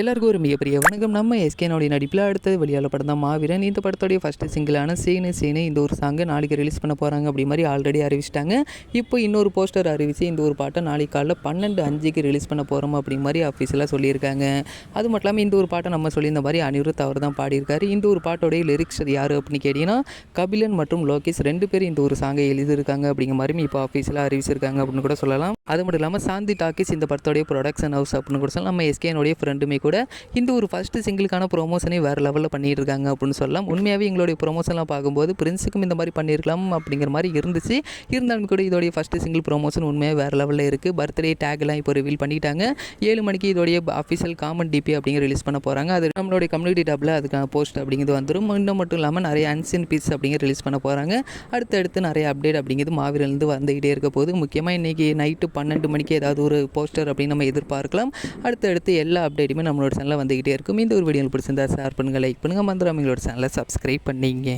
எல்லாருக்கும் ஒரு மிகப்பெரிய வணக்கம். நம்ம எஸ்கேனோடைய நடிப்பில் அடுத்தது வெளியாள படம் தான் மாவீரன். இந்த படத்தோடைய ஃபஸ்ட்டு சிங்கிளான சீனு இந்த ஒரு சாங்கை நாளைக்கு ரிலீஸ் பண்ண போகிறாங்க அப்படி மாதிரி ஆல்ரெடி அறிவிச்சிட்டாங்க. இப்போ இன்னொரு போஸ்டர் அறிவித்து இந்த ஒரு பாட்டை நாளைக்கு காலைல 12:05க்கு ரிலீஸ் பண்ண போகிறோம் அப்படி மாதிரி அஃபீஷியலாக சொல்லியிருக்காங்க. அது மட்டும் இல்லாமல் இந்த ஒரு பாட்டை நம்ம சொல்லியிருந்த மாதிரி அனிருத் அவர் தான் பாடியிருக்காரு. இந்த ஒரு பாட்டோடைய லிரிக்ஸ் யார் அப்படின்னு கேட்டிங்கன்னா கபிலன் மற்றும் லோகேஷ் 2 பேர் இந்த ஒரு சாங்கை எழுதியிருக்காங்க அப்படிங்கிற மாதிரி இப்போ அஃபீஷியலாக அறிவிச்சிருக்காங்க அப்படின்னு கூட சொல்லலாம். அது மட்டும் இல்லாமல் சாந்தி டாக்கிஸ் இந்த படத்தோடைய ப்ரொடக்ஷன் ஹவுஸ் அப்படின்னு கூட சொல்லலாம். நம்ம எஸ்கேனுடைய ஃப்ரெண்டுமே கூட இந்த ஒரு ஃபஸ்ட்டு சிங்கிளுக்கான ப்ரொமோஷனே வேறு லெவலில் பண்ணிட்டு இருக்காங்க அப்படின்னு சொல்லலாம். உண்மையாகவே எங்களுடைய ப்ரொமோஷன்லாம் பார்க்கும்போது பிரின்ஸுக்கும் இந்த மாதிரி பண்ணியிருக்கலாம் அப்படிங்கிற மாதிரி இருந்துச்சு. இருந்தாலும் கூட இதோடைய ஃபஸ்ட்டு சிங்கிள் ப்ரொமோஷன் உண்மையாக வேறு லெவலில் இருக்குது. பர்த்டே டேக்லாம் இப்போ ரிவீல் பண்ணிட்டாங்க. 7 மணிக்கு இதோடைய அஃபிஷியல் காமன் டிபி அப்படிங்கிற ரிலீஸ் பண்ண போகிறாங்க. அது நம்மளுடைய கம்யூனிட்டி டேப்பில் அதுக்கான போஸ்ட் அப்படிங்கிறது வந்துடும். இன்னும் மட்டும் இல்லாமல் நிறைய அன்சீன் பீஸ் அப்படிங்கிற ரிலீஸ் பண்ண போகிறாங்க. அடுத்தடுத்து நிறைய அப்டேட் அப்படிங்கிறது மாவீரன்லேருந்து வந்துகிட்டே இருக்க போது. முக்கியமாக இன்றைக்கி நைட்டு 12 மணிக்கு ஏதாவது ஒரு போஸ்டர் அப்படின்னு நம்ம எதிர்பார்க்கலாம். அடுத்தடுத்து எல்லா அப்டேட்டுமே நம்மளோட சேனலில் வந்துக்கிட்டே இருக்கும். இந்த ஒரு வீடியோ பிடிச்சிருந்தா ஷேர் பண்ணுங்கள், லைக் பண்ணுங்கள், மறந்துடாம எங்களோட சேனலை சப்ஸ்கிரைப் பண்ணிங்க.